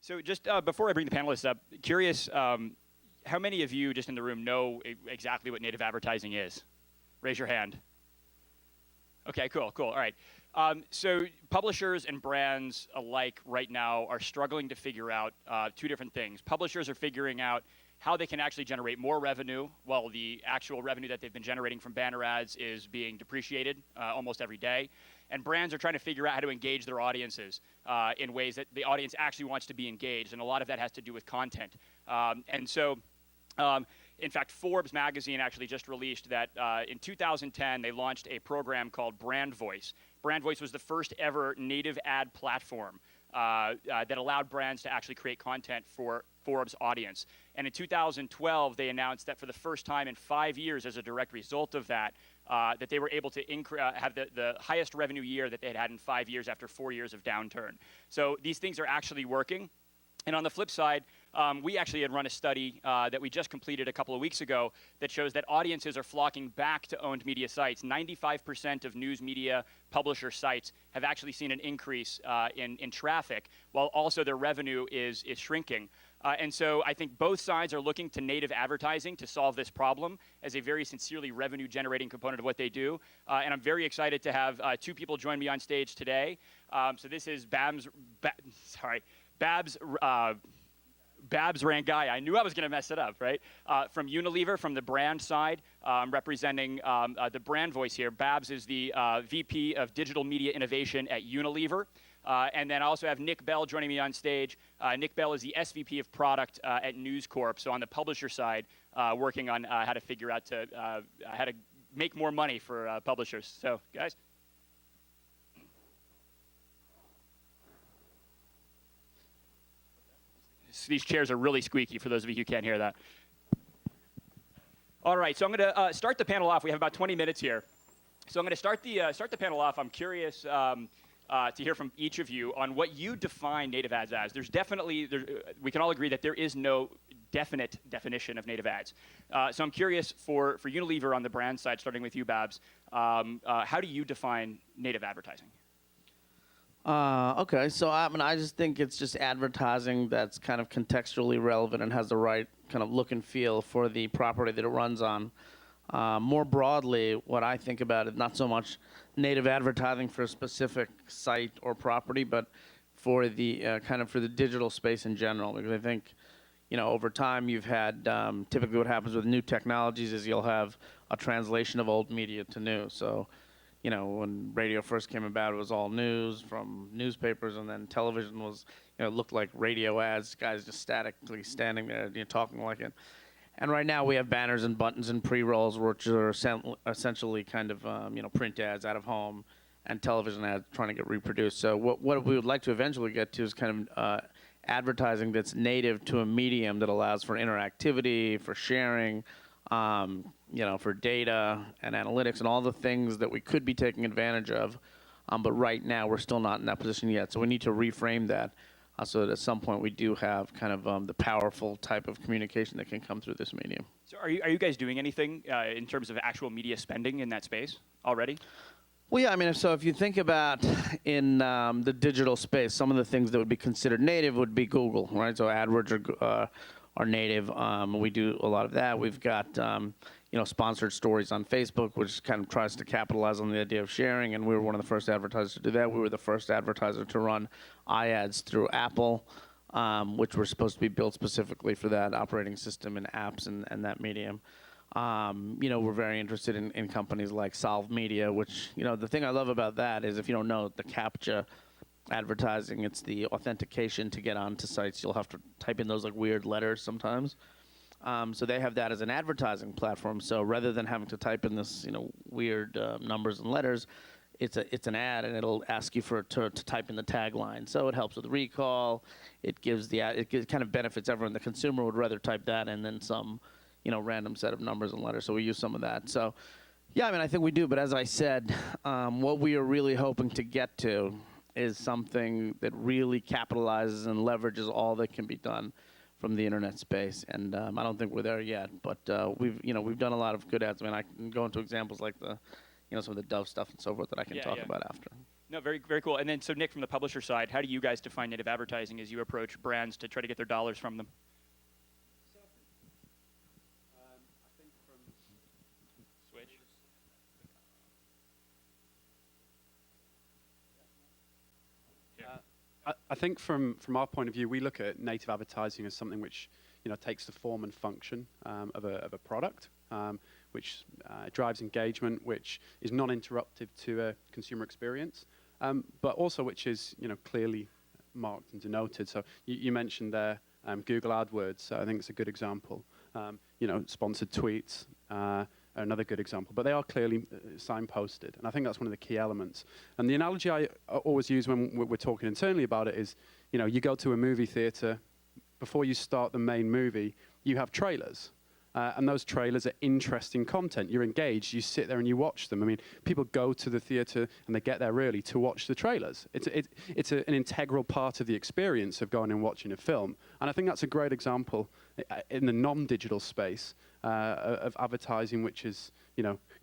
So just before I bring the panelists up, curious, how many of you just in the room know exactly what native advertising is? Raise your hand. Okay, cool. All right. So publishers and brands alike right now are struggling to figure out two different things. Publishers are figuring out how they can actually generate more revenue while the actual revenue that they've been generating from banner ads is being depreciated almost every day. And brands are trying to figure out how to engage their audiences in ways that the audience actually wants to be engaged, and a lot of that has to do with content. In fact, Forbes magazine actually just released that in 2010, they launched a program called Brand Voice. Brand Voice was the first ever native ad platform that allowed brands to actually create content for Forbes audience. And in 2012, they announced that for the first time in 5 years, as a direct result of that, that they were able to have the highest revenue year that they had had in 5 years after 4 years of downturn. So these things are actually working. And on the flip side, we actually had run a study that we just completed a couple of weeks ago that shows that audiences are flocking back to owned media sites. 95% of news media publisher sites have actually seen an increase in traffic, while also their revenue is shrinking. And so I think both sides are looking to native advertising to solve this problem as a very sincerely revenue-generating component of what they do. And I'm very excited to have two people join me on stage today. So this is Babs Rangaiah. I knew I was going to mess it up, right? From Unilever, from the brand side, representing the brand voice here. Babs is the VP of Digital Media Innovation at Unilever. And then I also have Nick Bell joining me on stage. Nick Bell is the SVP of Product at News Corp. So on the publisher side, working on how to figure out how to make more money for publishers. So, guys. These chairs are really squeaky for those of you who can't hear that. All right, so I'm going to start the panel off. We have about 20 minutes here. So I'm going to start the panel off. I'm curious to hear from each of you on what you define native ads as. We can all agree that there is no definite definition of native ads. So I'm curious for Unilever on the brand side, starting with you, Babs, how do you define native advertising? Okay, so I just think it's just advertising that's kind of contextually relevant and has the right kind of look and feel for the property that it runs on. More broadly, what I think about it, not so much native advertising for a specific site or property, but for the kind of for the digital space in general. Because I think, over time you've had typically what happens with new technologies is you'll have a translation of old media to new. So, when radio first came about, it was all news from newspapers, and then television was, it looked like radio ads, guys just statically standing there, talking like it. And right now we have banners and buttons and pre-rolls, which are essentially kind of, print ads out of home and television ads trying to get reproduced. So what we would like to eventually get to is kind of advertising that's native to a medium that allows for interactivity, for sharing, for data and analytics and all the things that we could be taking advantage of. But right now, we're still not in that position yet. So we need to reframe that so that at some point we do have kind of the powerful type of communication that can come through this medium. So are you guys doing anything in terms of actual media spending in that space already? Well, yeah, so if you think about in the digital space, some of the things that would be considered native would be Google, right? So AdWords are native. We do a lot of that. We've got sponsored stories on Facebook, which kind of tries to capitalize on the idea of sharing, and we were one of the first advertisers to do that. We were the first advertiser to run iAds through Apple, which were supposed to be built specifically for that operating system and apps and that medium. We're very interested in companies like Solve Media, which, the thing I love about that is if you don't know the CAPTCHA advertising, it's the authentication to get onto sites. You'll have to type in those like weird letters sometimes. So they have that as an advertising platform. So rather than having to type in this, weird numbers and letters, it's an ad, and it'll ask you to type in the tagline. So it helps with recall. It gives it kind of benefits everyone. The consumer would rather type that and then some, random set of numbers and letters. So we use some of that. So, yeah, I think we do. But as I said, what we are really hoping to get to is something that really capitalizes and leverages all that can be done from the internet space, and I don't think we're there yet. But we've done a lot of good ads. I can go into examples like some of the Dove stuff and so forth that I can talk about after. No, very, very cool. And then, so Nick, from the publisher side, how do you guys define native advertising as you approach brands to try to get their dollars from them? I think from Switch. I think from our point of view, we look at native advertising as something which takes the form and function of a product, which drives engagement, which is non-interruptive to a consumer experience, but also which is clearly marked and denoted. So you mentioned there Google AdWords. So I think it's a good example. Sponsored tweets. Another good example, but they are clearly signposted, and I think that's one of the key elements. And the analogy I always use when we're talking internally about it is, you go to a movie theater, before you start the main movie, you have trailers, and those trailers are interesting content. You're engaged, you sit there and you watch them. I mean, people go to the theater and they get there early to watch the trailers. It's an integral part of the experience of going and watching a film, and I think that's a great example in the non-digital space of advertising, which is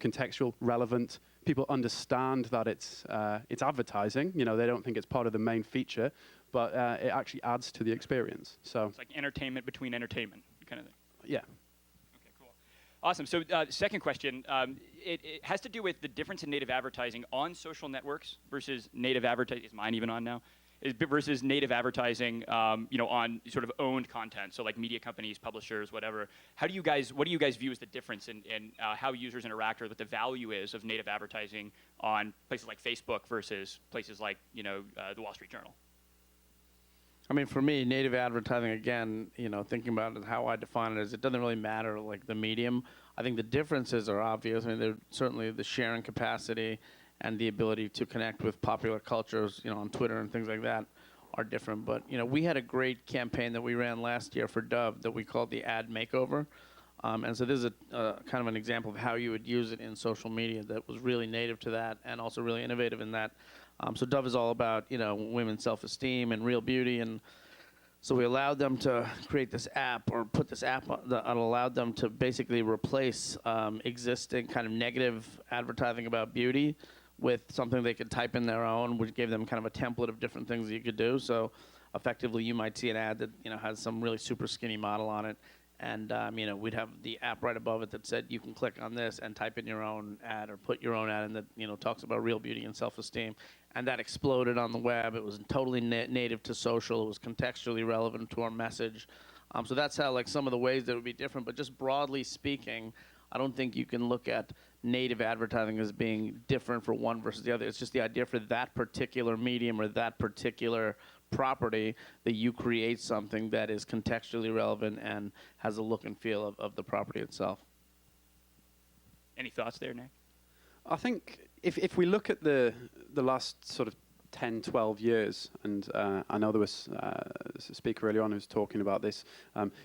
contextual, relevant. People understand that it's advertising. They don't think it's part of the main feature, but it actually adds to the experience. So it's like entertainment between entertainment kind of thing. Yeah. Okay, cool. Awesome. So second question, it has to do with the difference in native advertising on social networks versus native advertising. Is mine even on now? Versus native advertising, on sort of owned content, so like media companies, publishers, whatever. What do you guys view as the difference in how users interact, or what the value is of native advertising on places like Facebook versus places like the Wall Street Journal? I mean, for me, native advertising, again, thinking about it, how I define it is it doesn't really matter like the medium. I think the differences are obvious. I mean, they're certainly the sharing capacity and the ability to connect with popular cultures, on Twitter and things like that are different. But, we had a great campaign that we ran last year for Dove that we called the Ad Makeover. And so this is a kind of an example of how you would use it in social media that was really native to that and also really innovative in that. So Dove is all about, women's self-esteem and real beauty. And so we allowed them to create this app, or put this app that allowed them to basically replace existing kind of negative advertising about beauty with something they could type in their own, which gave them kind of a template of different things that you could do. So effectively, you might see an ad that has some really super skinny model on it, and we'd have the app right above it that said you can click on this and type in your own ad or put your own ad in that talks about real beauty and self-esteem, and that exploded on the web. It was totally native to social. It was contextually relevant to our message. So that's how some of the ways that would be different. But just broadly speaking, I don't think you can look at native advertising as being different for one versus the other. It's just the idea for that particular medium or that particular property that you create something that is contextually relevant and has a look and feel of the property itself. Any thoughts there, Nick? I think if we look at the last sort of 10, 12 years, and I know there was a speaker earlier on who was talking about this.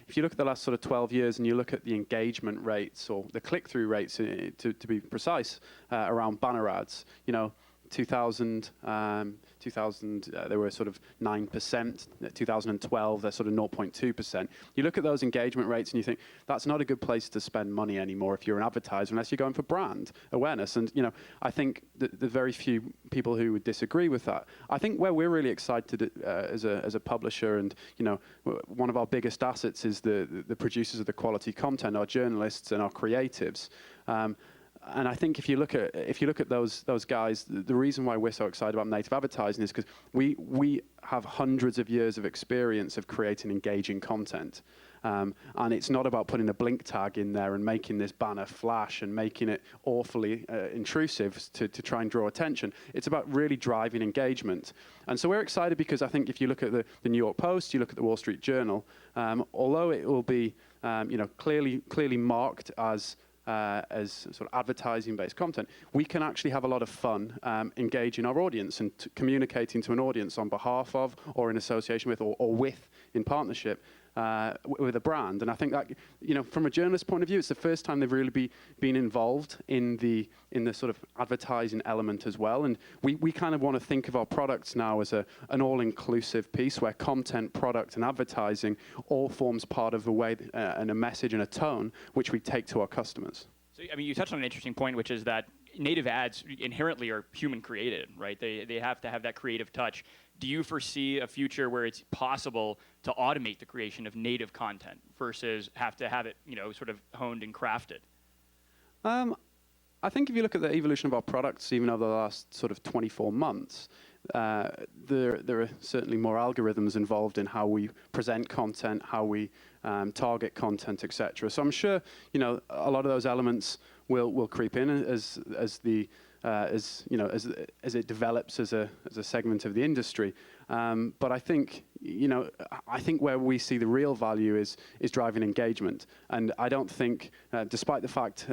If you look at the last sort of 12 years and you look at the engagement rates or the click-through rates, to be precise, around banner ads, 2000, they were sort of 9%. 2012, they're sort of 0.2%. You look at those engagement rates and you think, that's not a good place to spend money anymore if you're an advertiser, unless you're going for brand awareness. And, I think that there's very few people who would disagree with that. I think where we're really excited as a publisher, and, one of our biggest assets is the producers of the quality content, our journalists and our creatives. And I think if you look at those guys, the reason why we're so excited about native advertising is because we have hundreds of years of experience of creating engaging content. And it's not about putting a blink tag in there and making this banner flash and making it awfully intrusive to try and draw attention. It's about really driving engagement. And so we're excited because I think if you look at the New York Post, you look at the Wall Street Journal, although it will be clearly marked as sort of advertising-based content, we can actually have a lot of fun engaging our audience and communicating to an audience on behalf of, or in association with, or with, in partnership with a brand. And I think that, from a journalist point of view, it's the first time they've really been involved in the sort of advertising element as well. And we kind of want to think of our products now as an all-inclusive piece where content, product, and advertising all forms part of a way and a message and a tone which we take to our customers. So, I mean, you touched on an interesting point, which is that native ads inherently are human created, right? They have to have that creative touch. Do you foresee a future where it's possible to automate the creation of native content versus have to have it, sort of honed and crafted? I think if you look at the evolution of our products, even over the last sort of 24 months, there are certainly more algorithms involved in how we present content, how we target content, etc. So I'm sure a lot of those elements will creep in as it develops as a segment of the industry. But I think where we see the real value is driving engagement. And I don't think, despite the fact,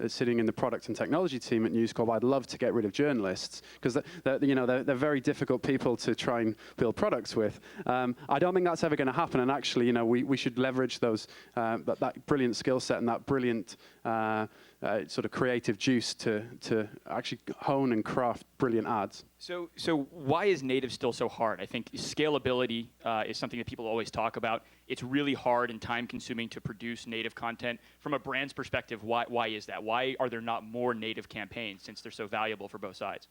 sitting in the product and technology team at News Corp, I'd love to get rid of journalists because they're very difficult people to try and build products with. I don't think that's ever going to happen. And actually, we should leverage that brilliant skill set and that brilliant sort of creative juice to actually hone and craft brilliant ads. So why is native still so hard? I think scalability is something that people always talk about. It's really hard and time-consuming to produce native content. From a brand's perspective, why is that? Why are there not more native campaigns since they're so valuable for both sides?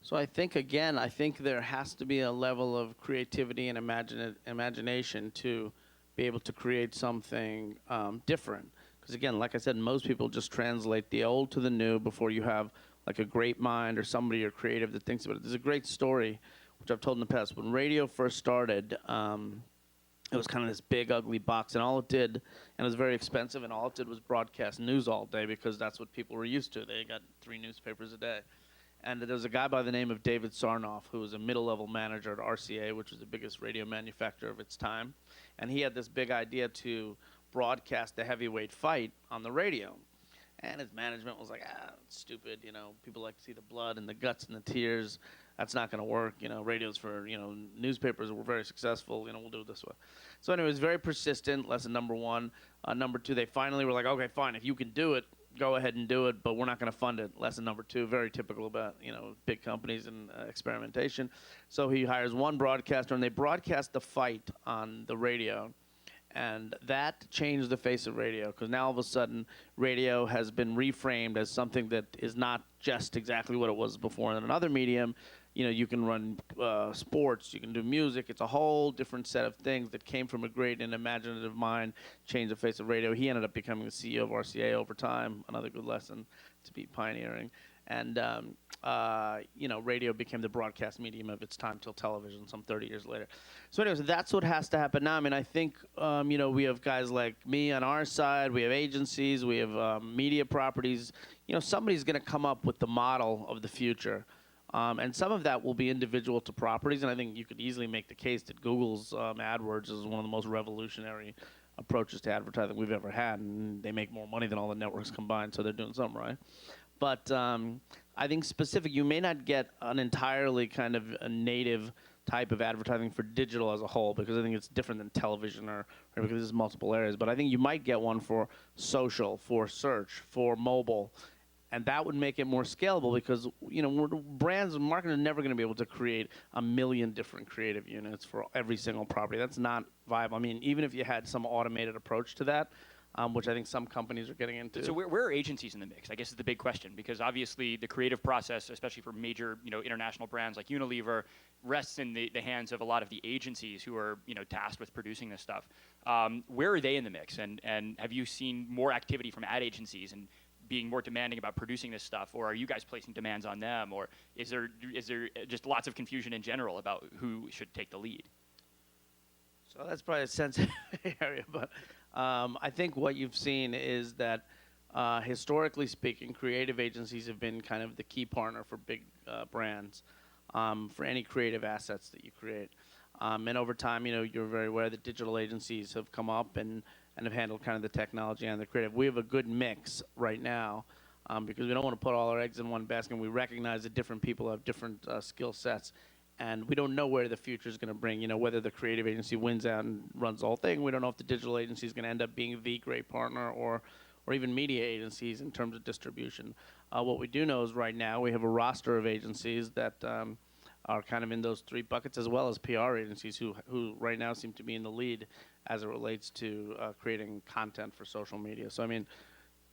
So I think there has to be a level of creativity and imagination to be able to create something different. Because again, like I said, most people just translate the old to the new before you have like a great mind or somebody or creative that thinks about it. There's a great story, which I've told in the past. When radio first started, it was kind of this big, ugly box, and all it did, and it was very expensive, and all it did was broadcast news all day because that's what people were used to. They got 3 newspapers a day. And there was a guy by the name of David Sarnoff, who was a middle-level manager at RCA, which was the biggest radio manufacturer of its time. And he had this big idea to broadcast a heavyweight fight on the radio. And his management was like, it's stupid, people like to see the blood and the guts and the tears. That's not going to work. Radios for, newspapers were very successful. We'll do it this way. So anyway, it was very persistent, lesson number 1. Number 2, they finally were like, okay, fine, if you can do it, go ahead and do it, but we're not going to fund it. Lesson number 2, very typical about, big companies and experimentation. So he hires one broadcaster, and they broadcast the fight on the radio. And that changed the face of radio, because now all of a sudden radio has been reframed as something that is not just exactly what it was before in another medium. You can run sports, you can do music. It's a whole different set of things that came from a great and imaginative mind, changed the face of radio. He ended up becoming the CEO of RCA over time, another good lesson to be pioneering. And, radio became the broadcast medium of its time till television some 30 years later. So anyways, that's what has to happen now. I mean, I think, we have guys like me on our side. We have agencies. We have media properties. Somebody's going to come up with the model of the future. And some of that will be individual to properties. And I think you could easily make the case that Google's AdWords is one of the most revolutionary approaches to advertising we've ever had. And they make more money than all the networks combined, so they're doing something right. But I think you may not get an entirely kind of a native type of advertising for digital as a whole, because I think it's different than television or because there's multiple areas. But I think you might get one for social, for search, for mobile. And that would make it more scalable because, brands and marketers are never going to be able to create 1 million different creative units for every single property. That's not viable. I mean, even if you had some automated approach to that, which I think some companies are getting into. So where are agencies in the mix? I guess is the big question, because obviously the creative process, especially for major, international brands like Unilever, rests in the hands of a lot of the agencies who are, tasked with producing this stuff. Where are they in the mix? And have you seen more activity from ad agencies and being more demanding about producing this stuff, or are you guys placing demands on them, or is there just lots of confusion in general about who should take the lead? So that's probably a sensitive area, but I think what you've seen is that historically speaking, creative agencies have been kind of the key partner for big brands for any creative assets that you create. And over time, you're very aware that digital agencies have come up and have handled kind of the technology and the creative. We have a good mix right now because we don't want to put all our eggs in one basket. And we recognize that different people have different skill sets. And we don't know where the future is going to bring, whether the creative agency wins out and runs the whole thing. We don't know if the digital agency is going to end up being the great partner or even media agencies in terms of distribution. What we do know is right now we have a roster of agencies that are kind of in those 3 buckets, as well as PR agencies who right now seem to be in the lead as it relates to creating content for social media. So, I mean,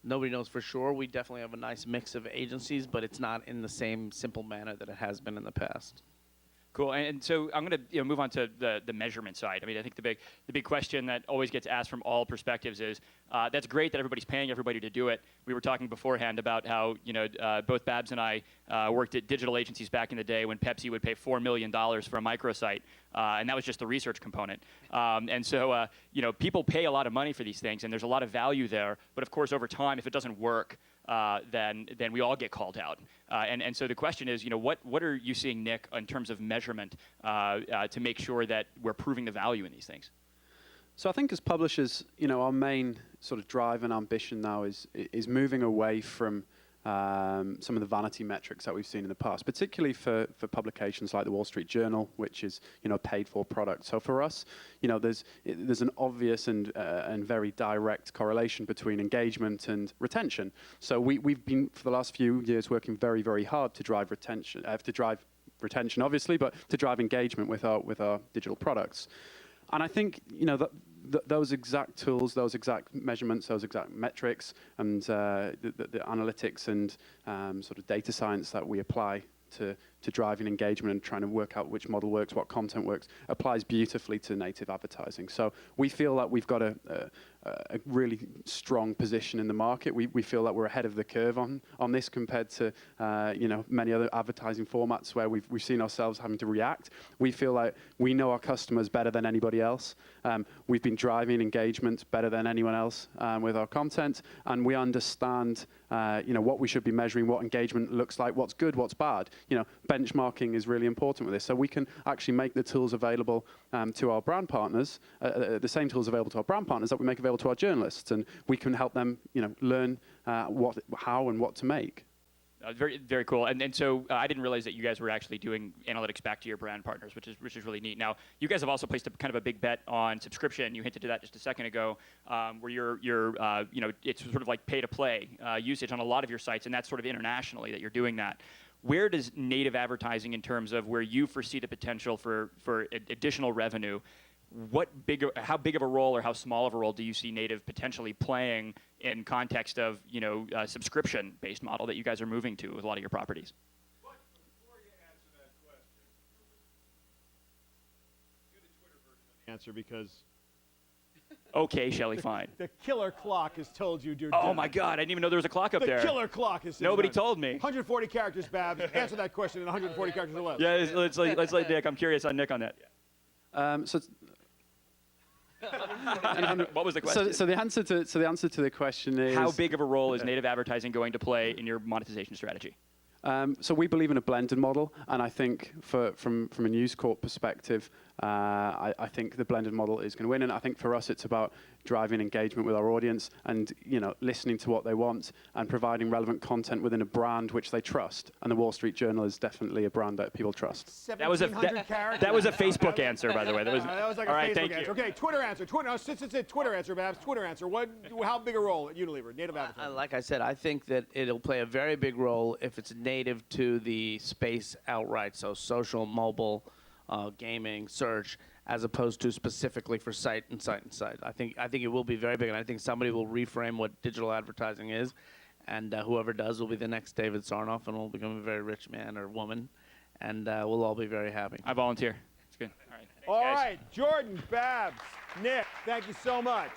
nobody knows for sure. We definitely have a nice mix of agencies, but it's not in the same simple manner that it has been in the past. Cool, and so I'm going to move on to the measurement side. I mean, I think the big question that always gets asked from all perspectives is, that's great that everybody's paying everybody to do it. We were talking beforehand about how both Babs and I worked at digital agencies back in the day when Pepsi would pay $4 million for a microsite, and that was just the research component. And so people pay a lot of money for these things, and there's a lot of value there. But of course, over time, if it doesn't work, then we all get called out. And so the question is, what are you seeing, Nick, in terms of measurement to make sure that we're proving the value in these things? So I think as publishers, our main sort of drive and ambition now is moving away from some of the vanity metrics that we've seen in the past, particularly for publications like the Wall Street Journal, which is a paid-for product. So for us, there's an obvious and very direct correlation between engagement and retention. So we've been for the last few years working very, very hard to drive retention, obviously, but to drive engagement with our digital products. And I think those exact tools, those exact measurements, those exact metrics, and the analytics and sort of data science that we apply to driving engagement and trying to work out which model works, what content works, applies beautifully to native advertising. So we feel that we've got a really strong position in the market. We feel that we're ahead of the curve on this compared to many other advertising formats where we've seen ourselves having to react. We feel like we know our customers better than anybody else. We've been driving engagement better than anyone else with our content, and we understand what we should be measuring, what engagement looks like, what's good, what's bad. Benchmarking is really important with this. So we can actually make the tools available to our brand partners, the same tools available to our brand partners that we make available to our journalists, and we can help them, learn how and what to make. Very, very cool. And so I didn't realize that you guys were actually doing analytics back to your brand partners, which is really neat. Now, you guys have also placed kind of a big bet on subscription. You hinted to that just a second ago, where you're it's sort of like pay to play usage on a lot of your sites, and that's sort of internationally that you're doing that. Where does native advertising, in terms of where you foresee the potential for additional revenue, how big of a role or how small of a role do you see native potentially playing in context of a subscription-based model that you guys are moving to with a lot of your properties? But before you answer that question, do the Twitter version of the answer, because Okay, Shelley, fine. the killer clock has told you, dude. Oh my God, I didn't even know there was a clock up The there. killer clock is. Nobody told me. 140 characters, Babs. Answer that question in 140 characters or less. Yeah, let's let Nick. I'm curious on Nick on that. What was the question? So the answer to the question is, How big of a role is native advertising going to play in your monetization strategy? So we believe in a blended model, and I think from a News Corp perspective, I think the blended model is going to win. And I think for us, it's about driving engagement with our audience and listening to what they want and providing relevant content within a brand which they trust. And the Wall Street Journal is definitely a brand that people trust. That was a Facebook answer, by the way. That was like all a right. Facebook Thank answer. you. Okay, Twitter answer. Since it's a Twitter answer, Babs. Twitter answer. How big a role at Unilever, native advertising? Like I said, I think that it'll play a very big role if it's native to the space outright, so social, mobile, gaming, search, as opposed to specifically for site. I think it will be very big, and I think somebody will reframe what digital advertising is, and whoever does will be the next David Sarnoff, and will become a very rich man or woman, and we'll all be very happy. I volunteer. It's good. All right. Thanks, All guys. right, Jordan, Babs, Nick, thank you so much.